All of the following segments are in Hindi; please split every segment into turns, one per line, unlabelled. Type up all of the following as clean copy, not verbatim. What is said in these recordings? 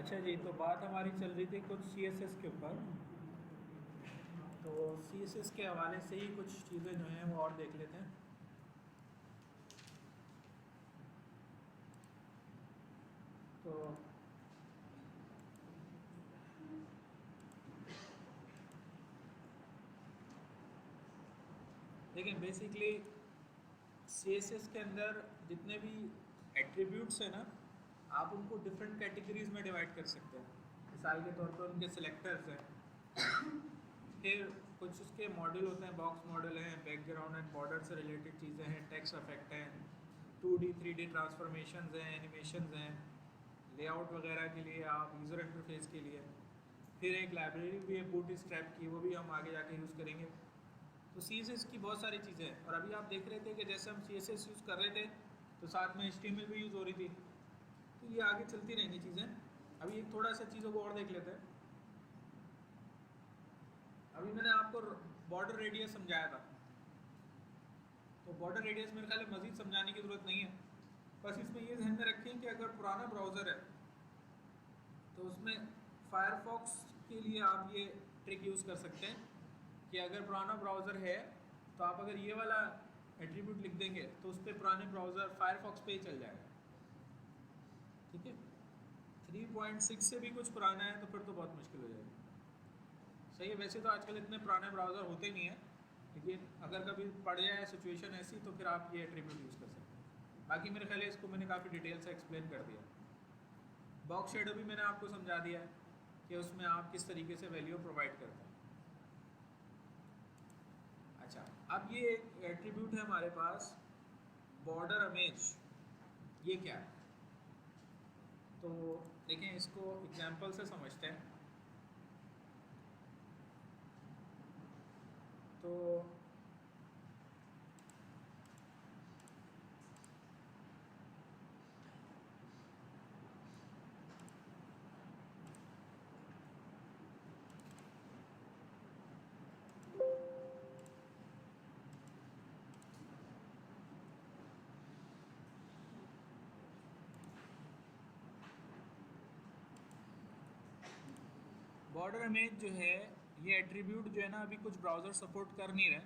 अच्छा जी, तो बात हमारी चल रही थी कुछ CSS के ऊपर। तो CSS के हवाले से ही कुछ चीज़ें जो हैं वो और देख लेते हैं। तो देखिए, बेसिकली CSS के अंदर जितने भी एट्रीब्यूट्स हैं ना, आप उनको डिफरेंट कैटेगरीज में डिवाइड कर सकते हैं। मिसाल के तौर पर उनके सिलेक्टर्स हैं, फिर कुछ उसके मॉडल होते हैं, बॉक्स मॉडल हैं, बैकग्राउंड एंड बॉर्डर से रिलेटेड चीज़ें हैं, टेक्स्ट इफेक्ट हैं, 2D 3D ट्रांसफॉर्मेशंस हैं, एनिमेशंस हैं, लेआउट वगैरह के लिए, आप यूज़र इंटरफेस के लिए। फिर एक लाइब्रेरी भी है बूटस्ट्रैप की, वो भी हम आगे जाके यूज़ करेंगे। तो CSS की बहुत सारी चीज़ें हैं। और अभी आप देख रहे थे कि जैसे हम CSS यूज़ कर रहे थे तो साथ में HTML भी यूज़ हो रही थी। तो ये आगे चलती रहेंगी चीज़ें। अभी एक थोड़ा सा चीज़ों को और देख लेते हैं। अभी मैंने आपको बॉर्डर रेडियस समझाया था, तो बॉर्डर रेडियस मेरे ख्याल में मज़ीद समझाने की ज़रूरत नहीं है। बस इसमें ये ध्यान में रखें कि अगर पुराना ब्राउज़र है तो उसमें फायरफॉक्स के लिए आप ये ट्रिक यूज़ कर सकते हैं कि अगर पुराना ब्राउज़र है तो आप अगर ये वाला एट्रीब्यूट लिख देंगे तो उस पर पुराने ब्राउज़र फायरफॉक्स पे ही चल जाएगा। ठीक है, 3.6 से भी कुछ पुराना है तो फिर तो बहुत मुश्किल हो जाएगी। सही है, वैसे तो आजकल इतने पुराने ब्राउज़र होते नहीं हैं, लेकिन अगर कभी पड़ जाए सिचुएशन ऐसी तो फिर आप ये एट्रीब्यूट यूज़ कर सकते हैं। बाकी मेरे ख्याल है इसको मैंने काफ़ी डिटेल से एक्सप्लेन कर दिया। बॉक्स शेडो भी मैंने आपको समझा दिया है कि उसमें आप किस तरीके से वैल्यू प्रोवाइड करते हैं। अच्छा, अब ये एक एट्रीब्यूट है हमारे पास, बॉर्डर इमेज। ये क्या है? तो देखें, इसको एग्जांपल से समझते हैं। तो बॉर्डर इमेज जो है, ये एट्रीब्यूट जो है ना, अभी कुछ ब्राउज़र सपोर्ट कर नहीं रहे।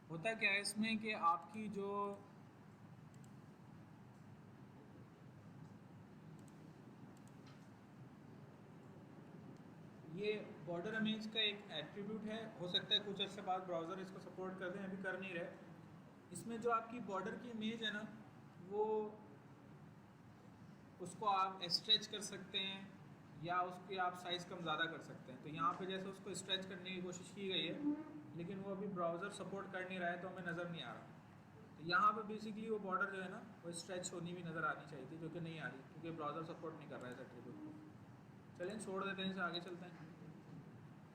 होता क्या है इसमें कि आपकी जो ये बॉर्डर इमेज का एक एट्रीब्यूट है, हो सकता है कुछ अर्से बाद ब्राउज़र इसको सपोर्ट कर दें, अभी कर नहीं रहे। इसमें जो आपकी बॉर्डर की इमेज है ना, वो उसको आप स्ट्रेच कर सकते हैं या उसकी आप साइज़ कम ज़्यादा कर सकते हैं। तो यहाँ पे जैसे उसको स्ट्रेच करने की कोशिश की गई है, लेकिन वो अभी ब्राउज़र सपोर्ट कर नहीं रहा है तो हमें नज़र नहीं आ रहा। तो यहाँ पे बेसिकली वो बॉर्डर जो है ना, वो स्ट्रेच होनी भी नज़र आनी चाहिए थी, जो कि नहीं आ रही क्योंकि ब्राउज़र सपोर्ट नहीं कर रहा है इस एट्रीब्यूट को। चलें, छोड़ देते हैं इसे, आगे चलते हैं।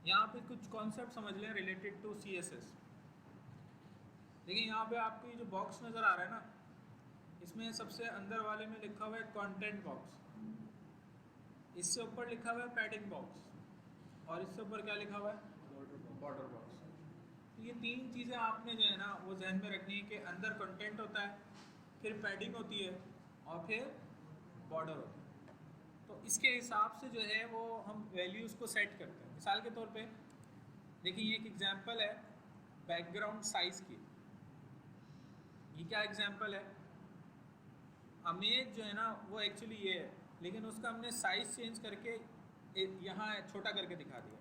यहाँ पे कुछ कॉन्सेप्ट समझ लें रिलेटेड टू CSS। देखिए, यहाँ पे आपको ये जो बॉक्स नज़र आ रहा है ना, इसमें सबसे अंदर वाले में लिखा हुआ है कंटेंट बॉक्स, इससे ऊपर लिखा हुआ है पैडिंग बॉक्स, और इससे ऊपर क्या लिखा हुआ है? Border box. तो ये तीन चीज़ें आपने जो है ना वो जहन में रखनी है कि अंदर कंटेंट होता है, फिर पैडिंग होती है, और फिर बॉर्डर होता है। तो इसके हिसाब से जो है वो हम वैल्यूज़ को सेट करते हैं। मिसाल के तौर पे देखिए, ये एक एग्जांपल है बैकग्राउंड साइज़ की। ये क्या एग्जांपल है? इमेज जो है ना वो एक्चुअली ये है, लेकिन उसका हमने साइज़ चेंज करके यहाँ छोटा करके दिखा दिया।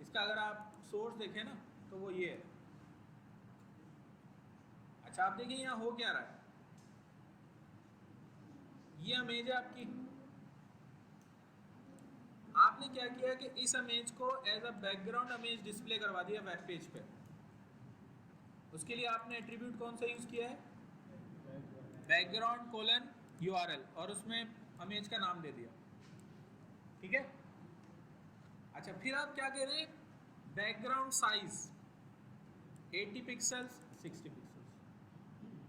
इसका अगर आप सोर्स देखें ना तो वो ये है। अच्छा, आप देखिए यहाँ हो क्या रहा है। ये इमेज है आपकी, आपने क्या किया कि इस इमेज को as a background image display करवा दिया वेब पेज पे। उसके लिए आपने एट्रीब्यूट कौन सा यूज किया है? बैकग्राउंड कोलन URL, और उसमें इमेज का नाम दे दिया। ठीक है। अच्छा, फिर आप क्या कह रहे हैं? बैकग्राउंड साइज 80 पिक्सल्स 60 पिक्सल्स,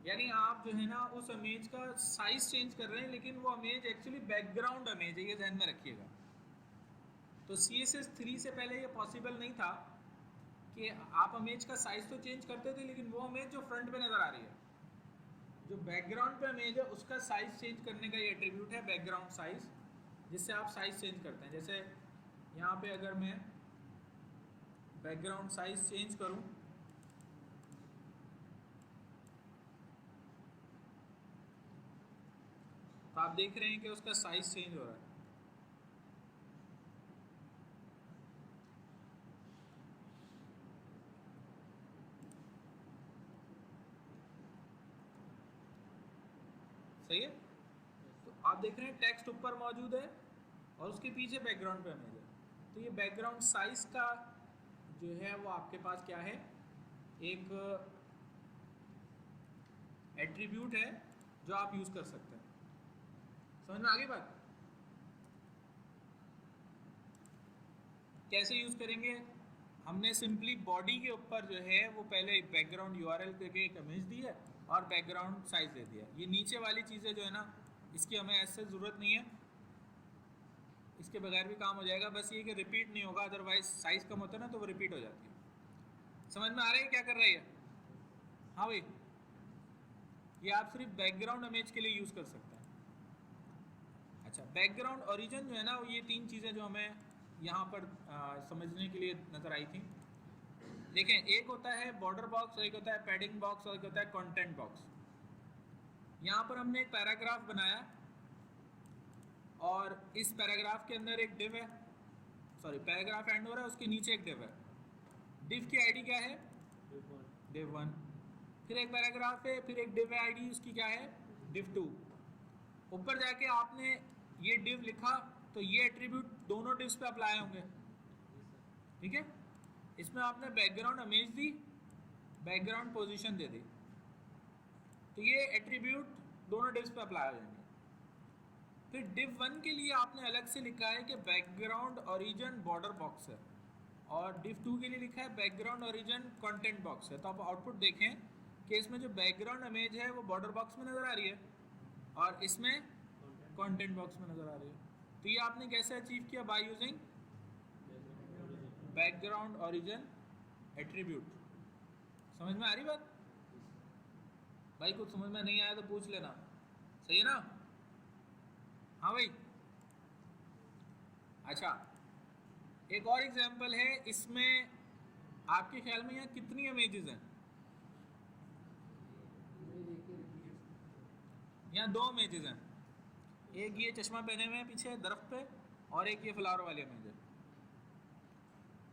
यानी आप जो है ना उस इमेज का साइज चेंज कर रहे हैं, लेकिन वो इमेज एक्चुअली बैकग्राउंड इमेज है, ये ध्यान में रखिएगा। तो CSS 3 से पहले ये पॉसिबल नहीं था कि आप इमेज का साइज तो चेंज करते थे, लेकिन वो इमेज जो फ्रंट पे नजर आ रही है, जो बैकग्राउंड पे इमेज है, उसका साइज चेंज करने का ये एट्रीब्यूट है बैकग्राउंड साइज। जिससे आप साइज चेंज करते हैं। जैसे यहाँ पे अगर मैं बैकग्राउंड साइज चेंज करूँ तो आप देख रहे हैं कि उसका साइज चेंज हो रहा है। सही है। तो आप देख रहे हैं टेक्स्ट ऊपर मौजूद है और उसके पीछे बैकग्राउंड पे इमेज है। तो ये बैकग्राउंड साइज का जो है वो आपके पास क्या है, एक एट्रीब्यूट है जो आप यूज कर सकते हैं। समझ में आ गई बात? कैसे यूज करेंगे? हमने सिंपली बॉडी के ऊपर जो है वो पहले बैकग्राउंड यूआरएल करके एक इमेज दी है और बैकग्राउंड साइज दे दिया। ये नीचे वाली चीज़ें जो है ना, इसकी हमें ऐसे ज़रूरत नहीं है, इसके बगैर भी काम हो जाएगा। बस ये कि रिपीट नहीं होगा, अदरवाइज साइज कम होता है ना तो वो रिपीट हो जाती है। समझ में आ रहा है क्या कर रही है? हाँ भाई, ये आप सिर्फ बैकग्राउंड इमेज के लिए यूज़ कर सकते हैं। अच्छा, बैकग्राउंड ओरिजिन जो है ना, ये तीन चीज़ें जो हमें यहाँ पर समझने के लिए नज़र आई थी। देखें, एक होता है बॉर्डर बॉक्स, एक होता है पैडिंग बॉक्स और एक होता है कंटेंट बॉक्स। यहाँ पर हमने एक पैराग्राफ बनाया और इस पैराग्राफ के अंदर एक डिव है, सॉरी पैराग्राफ एंड हो रहा है, उसके नीचे एक डिव है। डिव की आईडी क्या है? डिव 1। फिर एक पैराग्राफ है, फिर एक डिव है आईडी, उसकी क्या है? डिव 2। ऊपर जाके आपने ये डिव लिखा तो ये एट्रीब्यूट दोनों डिव्स पे अप्लाई होंगे। ठीक है, इसमें आपने बैकग्राउंड इमेज दी, बैकग्राउंड पोजीशन दे दी, तो ये एट्रीब्यूट दोनों डिव्स पे अप्लाई हो जाएंगे। फिर डिव 1 के लिए आपने अलग से लिखा है कि बैकग्राउंड ओरिजिन बॉर्डर बॉक्स है, और डिव 2 के लिए लिखा है बैकग्राउंड ओरिजिन कंटेंट बॉक्स है। तो आप आउटपुट देखें कि इसमें जो बैकग्राउंड इमेज है वो बॉर्डर बॉक्स में नज़र आ रही है और इसमें कंटेंट बॉक्स में नज़र आ रही है। तो ये आपने कैसे अचीव किया? By using background origin attribute. समझ में आ रही बात? भाई कुछ समझ में नहीं आया तो पूछ लेना, सही है ना? हाँ भाई। अच्छा, एक और एग्जांपल है, इसमें आपके ख्याल में यहाँ कितनी इमेजेस हैं? यहाँ 2 इमेजेस हैं। एक ये चश्मा पहने हुए हैं पीछे दरख्त पे, और एक ये फ्लावर वाली इमेज है।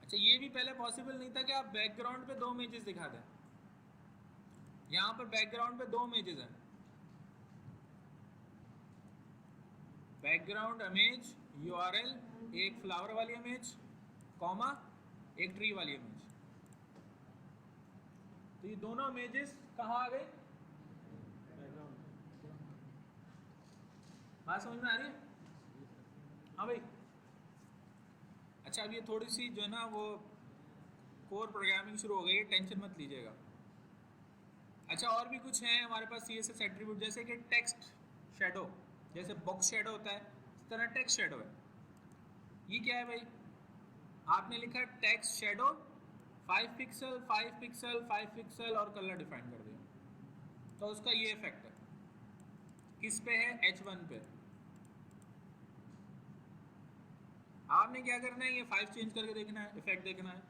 अच्छा, ये भी पहले पॉसिबल नहीं था कि आप बैकग्राउंड पे 2 इमेजेस दिखा दें। यहाँ पर बैकग्राउंड पे 2 इमेजेस हैं, बैकग्राउंड इमेज यूआरएल, एक फ्लावर वाली इमेज कॉमा एक ट्री वाली इमेज। तो ये दोनों इमेजेस कहाँ आ गए? बात समझ में आ रही है? हाँ भाई। अच्छा, अब ये थोड़ी सी जो है ना वो कोर प्रोग्रामिंग शुरू हो गई है, टेंशन मत लीजिएगा। अच्छा, और भी कुछ हैं हमारे पास CSS एट्रीब्यूट, जैसे कि टेक्स्ट शेडो, जैसे बॉक्स शेडो होता है इस तरह टेक्स्ट शेडो है। ये क्या है भाई? आपने लिखा text shadow 5 pixel 5 pixel 5 pixel और कलर डिफाइन कर दिया, तो उसका ये इफेक्ट है। किस पे है? H1 पे। आपने क्या करना है, ये 5 चेंज करके देखना है, इफेक्ट देखना है,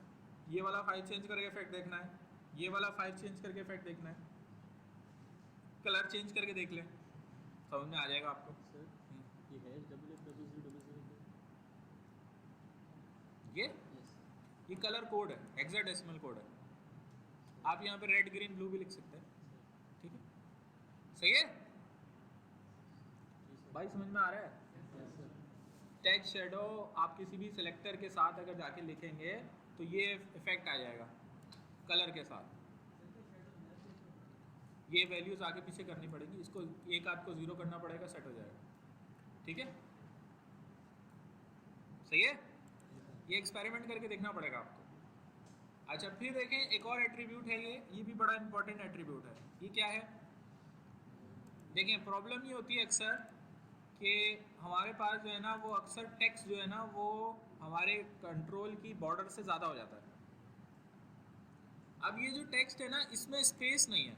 ये वाला 5 चेंज करके इफेक्ट देखना है, ये वाला 5 चेंज करके इफेक्ट देखना है, कलर चेंज करके देख लें, समझ में आ जाएगा आपको।
ये है
ये कलर कोड है, हेक्साडेसिमल कोड है। आप यहाँ पे रेड ग्रीन ब्लू भी लिख सकते हैं। ठीक है, सही है भाई? समझ में आ रहा है? टेक्स्ट शेडो आप किसी भी सिलेक्टर के साथ अगर जाके लिखेंगे तो ये इफेक्ट आ जाएगा कलर के साथ। ये वैल्यूज आगे पीछे करनी पड़ेगी, इसको एक आध को 0 करना पड़ेगा, सेट हो जाएगा। ठीक है, सही है? ये एक्सपेरिमेंट करके देखना पड़ेगा आपको। अच्छा, फिर देखें एक और एट्रीब्यूट है, ये भी बड़ा इंपॉर्टेंट एट्रीब्यूट है। ये क्या है? देखें, प्रॉब्लम ये होती है अक्सर कि हमारे पास जो है ना वो अक्सर टेक्स्ट जो है ना वो हमारे कंट्रोल की बॉर्डर से ज़्यादा हो जाता है। अब ये जो टेक्स्ट है ना, इसमें स्पेस नहीं है,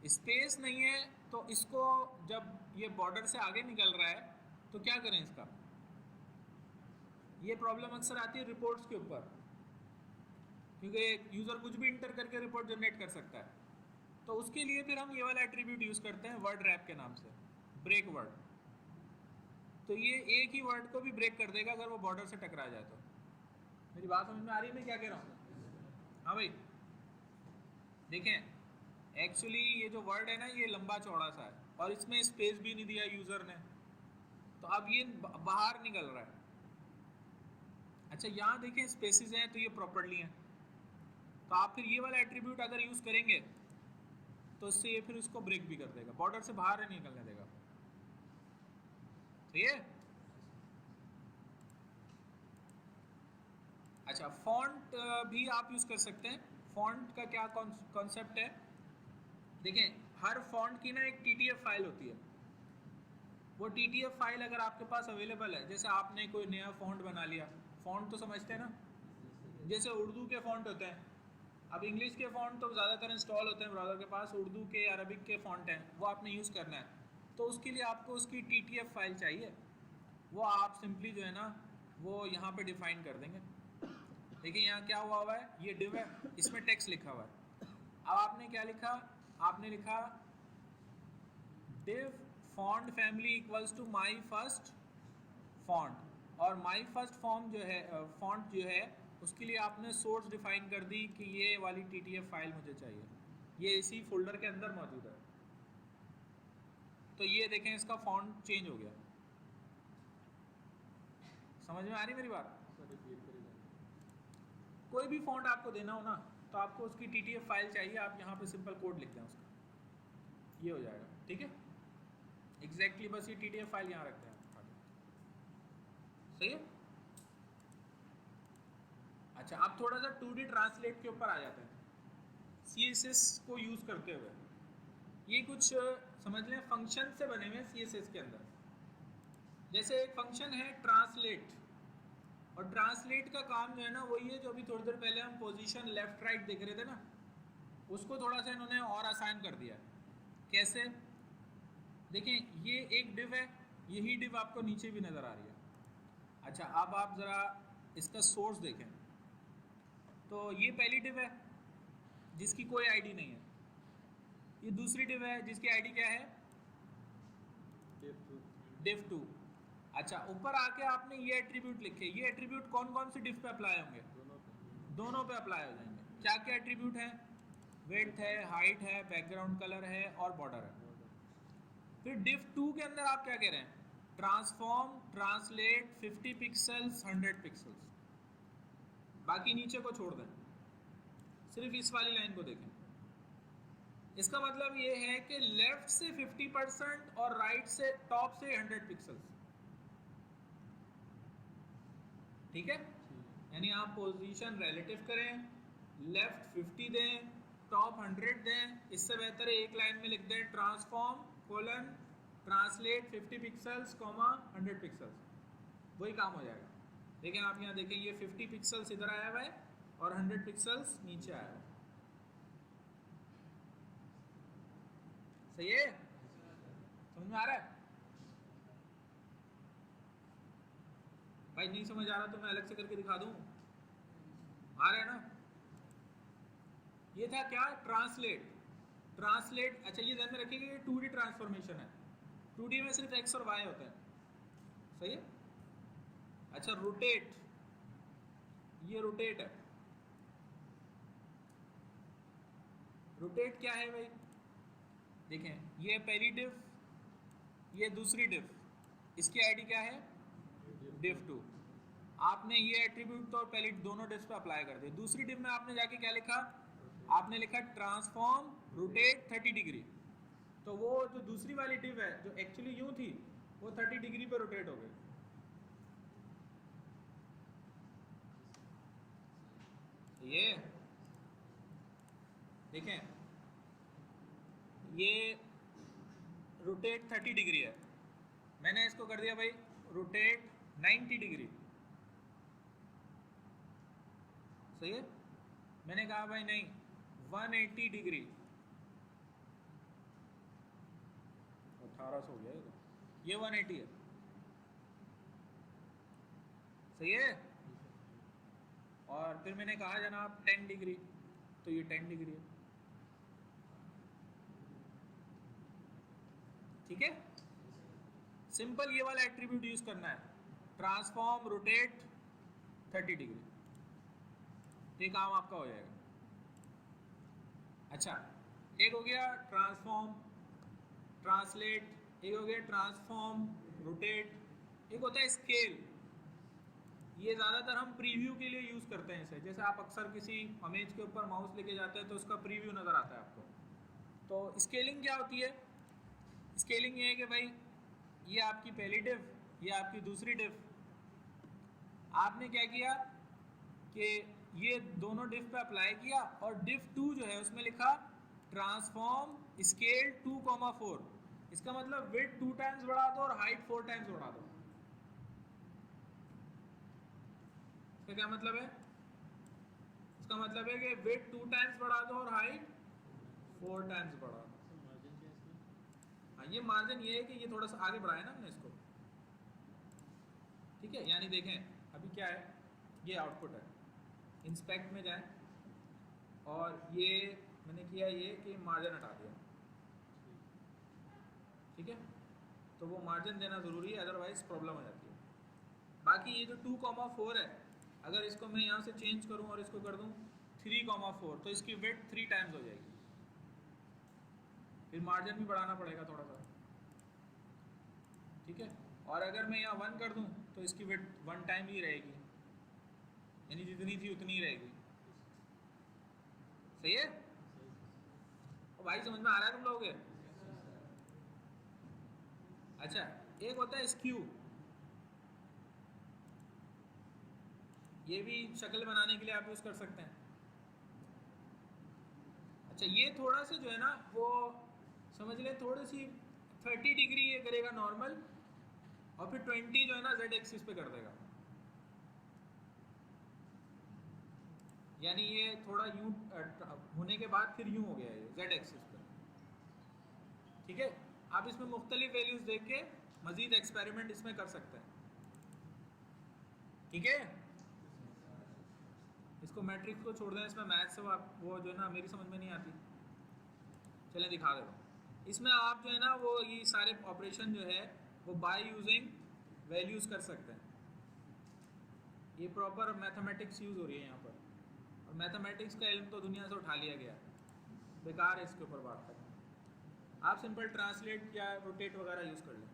स्पेस नहीं है, तो इसको जब ये बॉर्डर से आगे निकल रहा है, तो क्या करें इसका? ये प्रॉब्लम अक्सर आती है रिपोर्ट्स के ऊपर, क्योंकि यूज़र कुछ भी इंटर करके रिपोर्ट जनरेट कर सकता है। तो उसके लिए फिर हम ये वाला एट्रीब्यूट यूज़ करते हैं वर्ड रैप के नाम से, ब्रेक वर्ड। तो ये एक ही वर्ड को भी ब्रेक कर देगा अगर वो बॉर्डर से टकरा जाए तो। मेरी बात समझ में आ रही है मैं क्या कह रहा हूँ? हाँ भाई, देखें एक्चुअली ये जो वर्ड है ना ये लंबा चौड़ा सा है और इसमें स्पेस भी नहीं दिया यूज़र ने, तो अब ये बाहर निकल रहा है। अच्छा यहाँ देखें स्पेसिस हैं तो ये प्रॉपर्ली हैं, तो आप फिर ये वाला एट्रीब्यूट अगर यूज़ करेंगे तो इससे ये फिर उसको ब्रेक भी कर देगा, बॉर्डर से बाहर नहीं निकलने देगा। तो ये अच्छा फॉन्ट भी आप यूज़ कर सकते हैं। फॉन्ट का क्या कॉन्सेप्ट है? देखें हर फॉन्ट की ना एक TTF फाइल होती है। वो TTF फाइल अगर आपके पास अवेलेबल है, जैसे आपने कोई नया फॉन्ट बना लिया, फॉन्ट तो समझते हैं ना, जैसे उर्दू के फॉन्ट होते हैं, अब इंग्लिश के फॉन्ट तो ज़्यादातर इंस्टॉल होते हैं ब्राउज़र के पास, उर्दू के अरबिक के फॉन्ट हैं वो आपने यूज़ करना है, तो उसके लिए आपको उसकी TTF फाइल चाहिए। वो आप सिंपली जो है ना वो यहाँ पे डिफाइन कर देंगे। देखिए यहाँ क्या हुआ है, ये डिव है, इसमें टेक्स्ट लिखा हुआ है। अब आपने क्या लिखा? आपने लिखा div font family equals to my first font, और माई फर्स्ट फॉर्म जो है फॉन्ट जो है उसके लिए आपने सोर्स डिफाइन कर दी कि ये वाली TTF फाइल मुझे चाहिए, ये इसी फोल्डर के अंदर मौजूद है। तो ये देखें इसका फॉन्ट चेंज हो गया। समझ में आ रही मेरी बात? कोई भी फॉन्ट आपको देना हो ना तो आपको उसकी TTF फाइल चाहिए, आप यहाँ पे सिंपल कोड लिख दें उसका, ये हो जाएगा। ठीक है, एग्जैक्टली बस ये TTF फाइल यहाँ रखते हैं। सही है। अच्छा अब थोड़ा सा 2D ट्रांसलेट के ऊपर आ जाते हैं CSS को यूज़ करते हुए। ये कुछ समझ लें फंक्शन से बने हुए CSS के अंदर। जैसे एक फंक्शन है ट्रांसलेट, और ट्रांसलेट का काम जो है ना वही है जो अभी थोड़ी देर पहले हम पोजीशन लेफ्ट राइट देख रहे थे ना, उसको थोड़ा सा इन्होंने और आसान कर दिया। कैसे? देखें ये एक डिव है, यही डिव आपको नीचे भी नज़र आ रही है। अच्छा अब आप ज़रा इसका सोर्स देखें, तो ये पहली डिव है जिसकी कोई आईडी नहीं है, ये दूसरी डिव है जिसकी आईडी क्या है? div 2। अच्छा ऊपर आके आपने ये एट्रीब्यूट लिखे, ये एट्रीब्यूट कौन कौन सी डिव पे अप्लाई होंगे? दोनों पे अप्लाई हो जाएंगे। क्या क्या एट्रीब्यूट है? विड्थ है, हाइट है, बैकग्राउंड कलर है और बॉर्डर है। फिर div 2 के अंदर आप क्या कह रहे हैं? ट्रांसफॉर्म ट्रांसलेट 50 पिक्सल्स 100 पिक्सल्स, बाकी नीचे को छोड़ दें, सिर्फ इस वाली लाइन को देखें। इसका मतलब ये है कि लेफ्ट से 50% और राइट से टॉप से 100 पिक्सल्स। ठीक है, यानी आप पोजीशन रिलेटिव करें, लेफ्ट 50 दें, टॉप 100 दें, इससे बेहतर है एक लाइन में लिख दें transform colon translate 50 pixels 100 pixels, वही काम हो जाएगा। लेकिन आप यहाँ देखें ये 50 पिक्सल्स इधर आया हुआ है और 100 पिक्सल्स नीचे आया हुआ है। सही है? समझ में आ रहा है? भाई नहीं समझ आ रहा तो मैं अलग से करके दिखा दूं, आ रहा है ना? ये था क्या? ट्रांसलेट। ट्रांसलेट, अच्छा ये ध्यान में रखिएगा ये 2D ट्रांसफॉर्मेशन है, 2D में सिर्फ x और y होता है। सही है? अच्छा रोटेट, ये रोटेट है। रोटेट क्या है भाई? देखें ये पहली डिव, ये दूसरी डिव, इसकी आईडी क्या है? div 2। आपने ये एट्रीब्यूट तो पहले दोनों डिव्स पे अप्लाई कर दिए। दूसरी डिव में आपने जाके क्या लिखा? आपने लिखा ट्रांसफॉर्म रोटेट 30 डिग्री। तो वो जो दूसरी वाली डिव है जो एक्चुअली यूं थी वो 30 डिग्री पे रोटेट हो गई। ये देखें ये रोटेट 30 डिग्री है, मैंने इसको कर दिया भाई रोटेट 90 डिग्री। सही है? मैंने कहा भाई नहीं 180 डिग्री, 1800 हो गया ये 180 है, सही है। और फिर मैंने कहा जनाब 10 डिग्री, तो ये 10 डिग्री है, ठीक है। सिंपल ये वाला एट्रीब्यूट यूज करना है, ट्रांसफॉर्म रोटेट 30 डिग्री, ये काम आपका हो जाएगा। अच्छा, एक हो गया ट्रांसफॉर्म ट्रांसलेट, एक हो गया ट्रांसफॉर्म रोटेट, एक होता है स्केल। ये ज़्यादातर हम प्रीव्यू के लिए यूज़ करते हैं इसे, जैसे आप अक्सर किसी इमेज के ऊपर माउस लेके जाते हैं तो उसका प्रीव्यू नज़र आता है आपको। तो स्केलिंग क्या होती है? स्केलिंग ये है कि भाई ये आपकी पहली डिफ, ये आपकी दूसरी डिफ, आपने क्या किया कि ये दोनों डिफ पे अप्लाई किया और डिफ 2 जो है उसमें लिखा ट्रांसफॉर्म स्केल 2,4। इसका मतलब विड्थ 2 टाइम्स बढ़ा दो और हाइट 4 टाइम्स बढ़ा दो। इसका क्या मतलब है? इसका मतलब है कि विड्थ 2 टाइम्स बढ़ा दो और हाइट 4 टाइम्स बढ़ा दो। हाँ, ये मार्जिन ये है कि ये थोड़ा सा आगे बढ़ाया ना हमने इसको, ठीक है। यानी देखें अभी क्या है, ये आउटपुट है, इंस्पेक्ट में जाएं और ये मैंने किया ये कि मार्जिन हटा दिया, ठीक है। तो वो मार्जिन देना ज़रूरी है, अदरवाइज प्रॉब्लम हो जाती है। बाकी ये जो 2,4 है, अगर इसको मैं यहाँ से चेंज करूँ और इसको कर दूँ 3,4, तो इसकी विड्थ 3 टाइम्स हो जाएगी, फिर मार्जिन भी बढ़ाना पड़ेगा थोड़ा सा, ठीक है। और अगर मैं यहाँ 1 कर दूँ तो इसकी विड्थ 1 टाइम ही रहेगी, यानी जितनी थी उतनी ही रहेगी, सही है। और भाई समझ में आ रहा है तुम लोगों के? अच्छा, एक होता है स्क्यू, ये भी शक्ल बनाने के लिए आप यूज कर सकते हैं। अच्छा, ये थोड़ा सा जो है ना वो समझ लें थोड़ी सी 30 डिग्री ये करेगा नॉर्मल, और फिर 20 जो है ना जेड एक्सिस पे कर देगा, यानी ये थोड़ा यूं होने के बाद फिर यूं हो गया ये जेड एक्सिस पे, ठीक है। आप इसमें मुख्तलिफ वैल्यूज देख के मजीद एक्सपेरिमेंट इसमें कर सकते हैं, ठीक है। इसको मैट्रिक्स को छोड़ दें, इसमें मैथ से वो जो है ना मेरी समझ में नहीं आती, चलें दिखा देता हूँ। इसमें आप जो है ना वो ये सारे ऑपरेशन जो है वो बाय यूजिंग वैल्यूज़ कर सकते हैं। ये प्रॉपर मैथमेटिक्स यूज़ हो रही है यहाँ पर, और मैथमेटिक्स का इल्म तो दुनिया से उठा लिया गया, बेकार है इसके ऊपर बात करना। आप सिंपल ट्रांसलेट या रोटेट वगैरह यूज़ कर लें,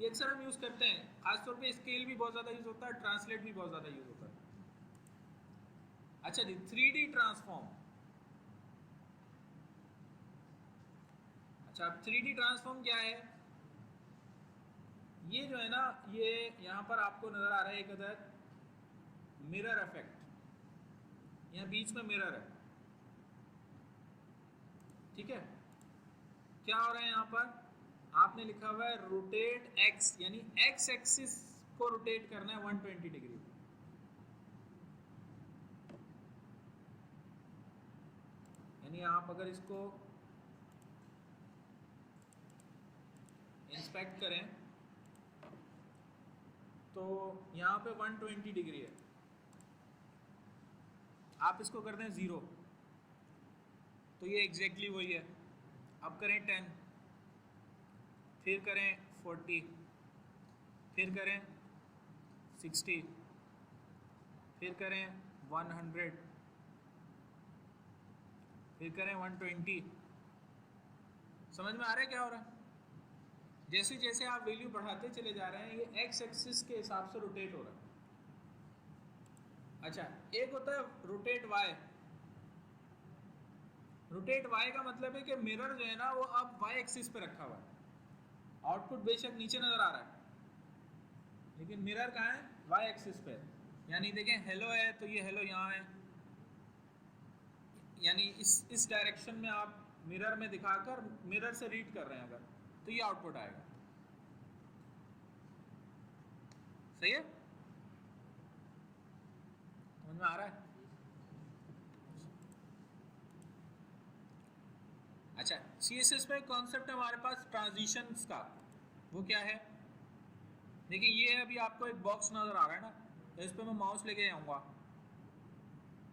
ये अक्सर हम यूज़ करते हैं, खासतौर पे स्केल भी बहुत ज़्यादा यूज़ होता है, ट्रांसलेट भी बहुत ज़्यादा यूज़ होता है। अच्छा जी, 3D ट्रांसफॉर्म। अच्छा, अब 3D ट्रांसफॉर्म क्या है? ये जो है ना ये यहाँ पर आपको नज़र आ रहा है एक अदर मिरर इफेक्ट, यहाँ बीच में मिरर है, ठीक है। क्या हो रहा है यहाँ पर? आपने लिखा हुआ है रोटेट एक्स, यानी एक्स एक्सिस को रोटेट करना है 120 डिग्री, यानी आप अगर इसको इंस्पेक्ट करें तो यहाँ पे 120 डिग्री है, आप इसको कर दें 0 तो ये एग्जैक्टली वही है। अब करें 10, फिर करें 40, फिर करें 60, फिर करें 100, फिर करें 120। समझ में आ रहा है क्या हो रहा है? जैसे जैसे आप वैल्यू बढ़ाते चले जा रहे हैं ये एक्स एक्सिस के हिसाब से रोटेट हो रहा है। अच्छा, एक होता है रोटेट वाई। रोटेट वाई का मतलब है कि मिरर जो है ना वो अब वाई एक्सिस पे रखा हुआ है, आउटपुट बेशक नीचे नजर आ रहा है लेकिन मिरर कहाँ है? वाई एक्सिस पे। यानी देखें हेलो है तो ये हेलो यहाँ है, यानी इस डायरेक्शन में आप मिरर में दिखाकर मिरर से रीड कर रहे हैं अगर, तो ये आउटपुट आएगा, सही है। समझ में आ रहा है? अच्छा, CSS में कॉन्सेप्ट है हमारे पास ट्रांजिशंस का, वो क्या है, देखिए ये अभी आपको एक बॉक्स नज़र आ रहा है ना, तो इस पर मैं माउस लेके जाऊँगा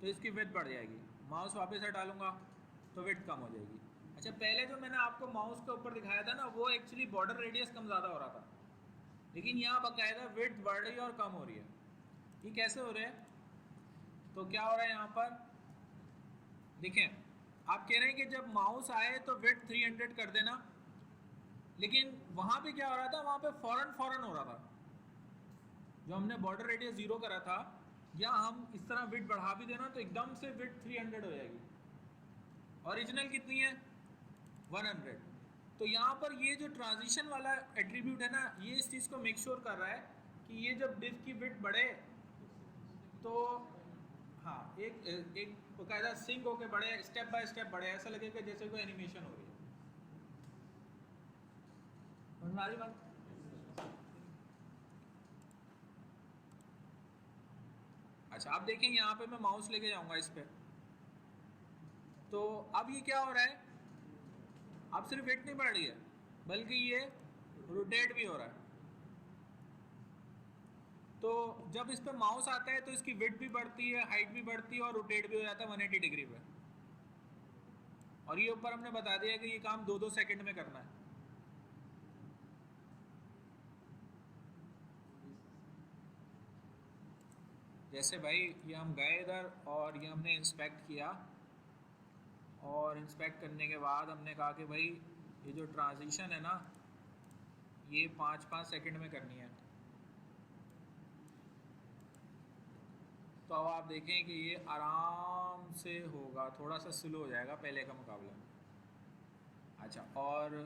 तो इसकी विड्थ बढ़ जाएगी, माउस वापस हटा तो विड्थ कम हो जाएगी। अच्छा, पहले जो मैंने आपको माउस के ऊपर दिखाया था ना, वो एक्चुअली बॉर्डर रेडियस कम ज़्यादा हो रहा था, लेकिन यहाँ बाकायदा विड्थ बढ़ रही है और कम हो रही है। ये कैसे हो रहा है? तो क्या हो रहा है यहाँ पर देखें, आप कह रहे हैं कि जब माउस आए तो विड्थ 300 कर देना, लेकिन वहाँ पे क्या हो रहा था, वहाँ पे फौरन हो रहा था। जो हमने बॉर्डर रेडियस 0 करा था, या हम इस तरह विड्थ बढ़ा भी देना तो एकदम से विड्थ 300 हो जाएगी। ओरिजिनल कितनी है? 100। तो यहाँ पर ये जो ट्रांजिशन वाला एट्रीब्यूट है ना, ये इस चीज़ को मेक श्योर कर रहा है कि ये जब डिव की विड्थ बढ़े तो हाँ एक एक बाकायदा सिंक होके बढ़े, स्टेप बाय स्टेप बढ़े, ऐसा लगेगा जैसे कोई एनिमेशन हो रही है। समझ में आ रही बात? अच्छा, आप देखें यहाँ पे मैं माउस लेके जाऊंगा इस पे, तो अब ये क्या हो रहा है, अब सिर्फ विड्थ नहीं बढ़ रही है बल्कि ये रोटेट भी हो रहा है। तो जब इस पे माउस आता है तो इसकी विड्थ भी बढ़ती है, हाइट भी बढ़ती है और रोटेट भी हो जाता है 180 डिग्री पे। और ये ऊपर हमने बता दिया कि ये काम 2-2 सेकंड में करना है। जैसे भाई ये हम गए इधर और ये हमने इंस्पेक्ट किया, और इंस्पेक्ट करने के बाद हमने कहा कि भाई ये जो ट्रांजिशन है ना, ये 5-5 सेकंड में करनी है। तो अब आप देखें कि ये आराम से होगा, थोड़ा सा स्लो हो जाएगा पहले का मुकाबला। अच्छा, और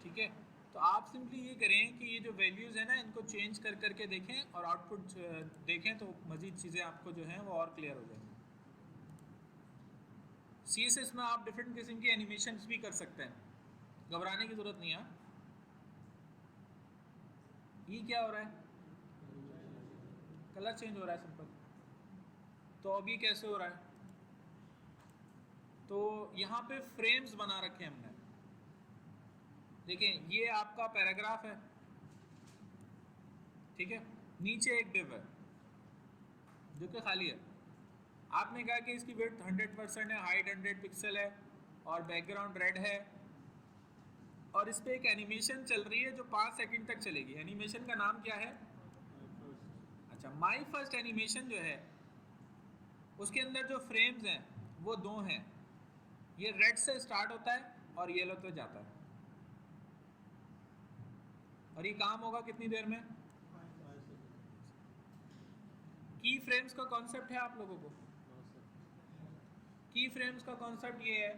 ठीक है, तो आप सिंपली ये करें कि ये जो वैल्यूज़ है ना, इनको चेंज कर करके देखें और आउटपुट देखें, तो मज़ीद चीज़ें आपको जो हैं वो और क्लियर हो जाएंगी। CSS में आप डिफरेंट किस्म की एनिमेशंस भी कर सकते हैं, घबराने की ज़रूरत नहीं है। ये क्या हो रहा है? कलर चेंज हो रहा है सिंपल। तो अब ये कैसे हो रहा है? तो यहाँ पे फ्रेम्स बना रखे हैं हमने। देखें, ये आपका पैराग्राफ है, ठीक है, नीचे एक डिव है जो कि खाली है। आपने कहा कि इसकी विड्थ 100% है, हाइट 100 पिक्सल है और बैकग्राउंड रेड है, और इस पर एक एनिमेशन चल रही है जो 5 सेकंड तक चलेगी। एनिमेशन का नाम क्या है? अच्छा, माई फर्स्ट एनिमेशन जो है उसके अंदर जो फ्रेम्स हैं वो 2 हैं। ये रेड से स्टार्ट होता है और येलो पे जाता है, और ये काम होगा कितनी देर में? की फ्रेम्स का कॉन्सेप्ट है आप लोगों को? की फ्रेम्स का कॉन्सेप्ट ये है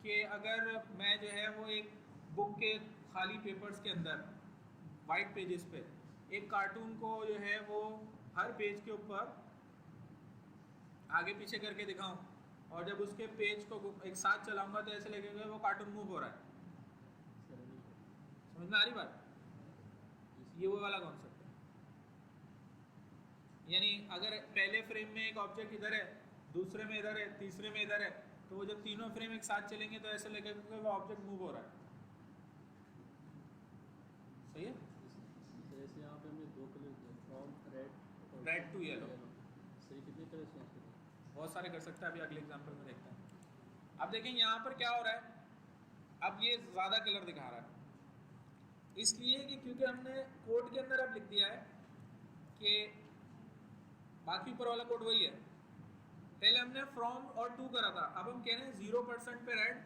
कि अगर मैं जो है वो एक बुक के खाली पेपर्स के अंदर वाइट पेजेस पे एक कार्टून को जो है वो हर पेज के ऊपर आगे पीछे करके दिखाऊं, और जब उसके पेज को एक साथ चलाऊंगा तो ऐसे लगेगा वो कार्टून मूव हो रहा है। समझ में आ रही बात? ये वो वाला कॉन्सेप्ट है। यानी अगर पहले फ्रेम में एक ऑब्जेक्ट इधर है, दूसरे में इधर है, तीसरे में इधर है, तो वो जब तीनों फ्रेम एक साथ चलेंगे तो ऐसे लगेगा कि वो ऑब्जेक्ट मूव हो रहा है। सही है?
जैसे यहाँ पे हमने 2 कलर दिए, फ्रॉम
रेड टू येलो।
सही, कितने कलर चेंज करें?
बहुत सारे कर सकते हैं, अभी अगले एग्जांपल में देखते हैं। अब देखें यहाँ पर क्या हो रहा है, अब ये ज़्यादा कलर दिखा रहा है, इसलिए कि क्योंकि हमने कोड के अंदर अब लिख दिया है कि बाकी ऊपर वाला कोड वही है। पहले हमने फ्रॉम और टू करा था, अब हम कह रहे हैं 0% पे रेड,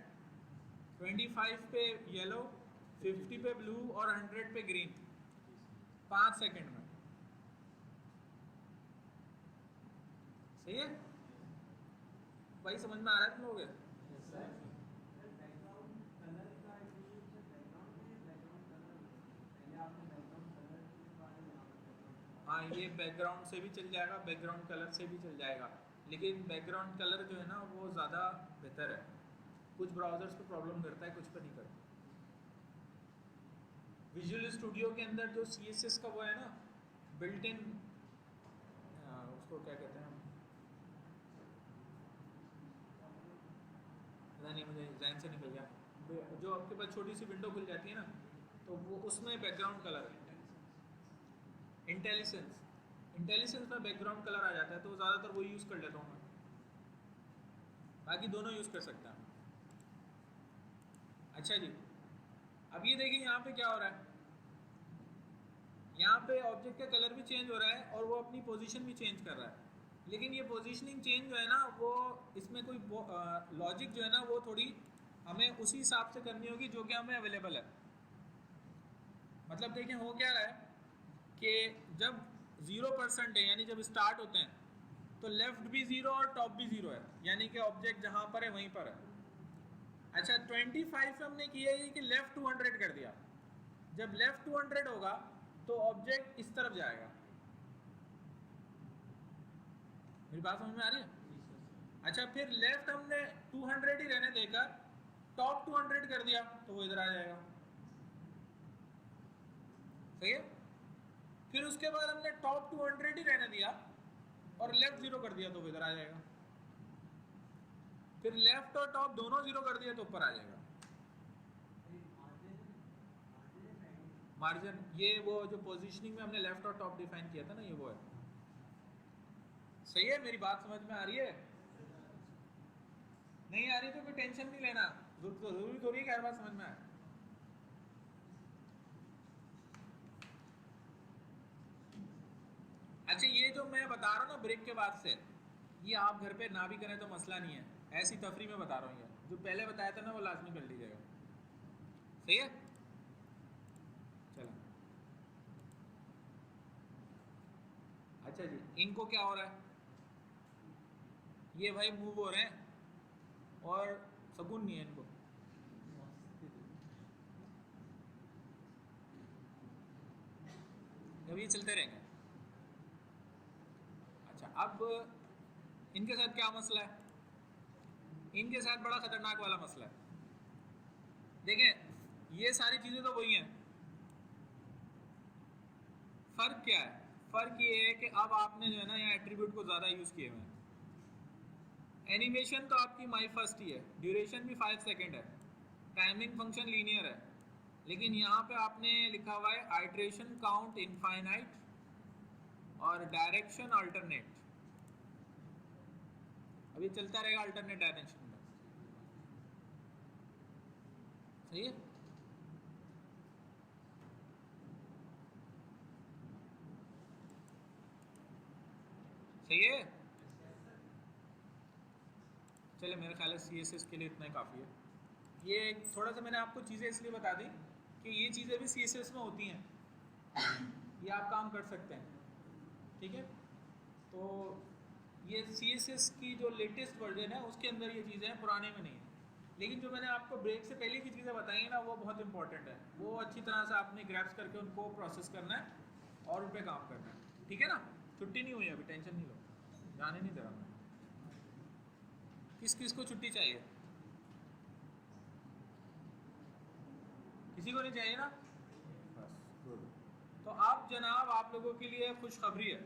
25 पे येलो, 50 पे ब्लू और 100 पे ग्रीन, 5 सेकंड में। सही है भाई? समझ में आ रहा है तुम लोग? हाँ, ये बैकग्राउंड से भी चल जाएगा, बैकग्राउंड कलर से भी चल जाएगा, लेकिन बैकग्राउंड कलर जो है ना वो ज़्यादा बेहतर है। कुछ ब्राउज़र्स पे प्रॉब्लम करता है, कुछ पे नहीं करता। विजुअल स्टूडियो के अंदर जो CSS का वो है ना बिल्ट इन, उसको क्या कहते हैं, पता नहीं मुझे जहन से निकल गया, जो आपके पास छोटी सी विंडो खुल जाती है ना, तो वो उसमें बैकग्राउंड कलर है, इंटेलिसेंस में बैकग्राउंड कलर आ जाता है, तो ज़्यादातर वो यूज़ कर लेता हूँ मैं, बाकी दोनों यूज़ कर सकते हैं। अच्छा जी, अब ये देखिए यहाँ पे क्या हो रहा है, यहाँ पे ऑब्जेक्ट का कलर भी चेंज हो रहा है और वो अपनी पोजीशन भी चेंज कर रहा है, लेकिन ये पोजीशनिंग चेंज जो है ना वो इसमें कोई लॉजिक जो है ना वो थोड़ी हमें उसी हिसाब से करनी होगी जो कि हमें अवेलेबल है। मतलब देखिए हो क्या रहा है कि जब 0% है यानी जब स्टार्ट होते हैं तो लेफ्ट भी 0 और टॉप भी 0 है, यानी कि ऑब्जेक्ट जहाँ पर है वहीं पर है। अच्छा 25 हमने किया है कि लेफ्ट 200 कर दिया, जब लेफ्ट 200 होगा तो ऑब्जेक्ट इस तरफ जाएगा। मेरी बात समझ में आ रही है? अच्छा फिर लेफ्ट हमने 200 ही रहने देकर टॉप 200 कर दिया तो वो इधर आ जाएगा, सही है। फिर उसके बाद हमने टॉप 200 ही रहने दिया और लेफ्ट 0 कर दिया तो वो इधर आ जाएगा। फिर लेफ्ट और टॉप दोनों 0 कर दिया तो ऊपर आ जाएगा। मार्जिन ये वो जो पोजीशनिंग में हमने लेफ्ट और टॉप डिफाइन किया था ना, ये वो है। सही है, मेरी बात समझ में आ रही है? नहीं आ रही तो कोई टेंशन नहीं लेना, जरूरी थोड़ी है कि हर बात समझ में आए। अच्छा ये जो मैं बता रहा हूँ ना ब्रेक के बाद से, ये आप घर पे ना भी करें तो मसला नहीं है, ऐसी तफरी में बता रहा हूँ। ये जो पहले बताया था ना वो लाजमी कर लीजिएगा, सही है। चलो अच्छा जी, इनको क्या हो रहा है, ये भाई मूव हो रहे हैं और सुकून नहीं है इनको। अब ये चलते रहेंगे। अच्छा अब इनके साथ क्या मसला है, इनके साथ बड़ा खतरनाक वाला मसला है। देखें ये सारी चीजें तो वही हैं, फर्क क्या है, फर्क ये है कि अब आपने जो है ना यहाँ एट्रीब्यूट को ज्यादा यूज किए हुए हैं। एनिमेशन तो आपकी माई फर्स्ट ही है, ड्यूरेशन भी 5 सेकेंड है, टाइमिंग फंक्शन लीनियर है, लेकिन यहाँ पे आपने लिखा हुआ है आइट्रेशन काउंट इनफाइनाइट और डायरेक्शन अल्टरनेट। अब ये चलता रहेगा अल्टरनेट डायरेक्शन में, सही है। सही है, चले मेरे ख्याल है CSS के लिए इतना ही काफ़ी है। ये थोड़ा सा मैंने आपको चीज़ें इसलिए बता दी कि ये चीज़ें भी CSS में होती हैं, ये आप काम कर सकते हैं, ठीक है। तो ये CSS की जो लेटेस्ट वर्जन है उसके अंदर ये चीज़ें हैं, पुराने में नहीं है। लेकिन जो मैंने आपको ब्रेक से पहले की चीज़ें बताई हैं ना वो बहुत इंपॉर्टेंट है, वो अच्छी तरह से आपने ग्रैप्स करके उनको प्रोसेस करना है और उन पर काम करना है, ठीक है ना। छुट्टी नहीं हुई अभी, टेंशन नहीं लो, जाने नहीं दे रहा मैं। किस किस को छुट्टी चाहिए, किसी को नहीं चाहिए ना, बस गुड। तो अब जनाब आप लोगों के लिए खुशखबरी है,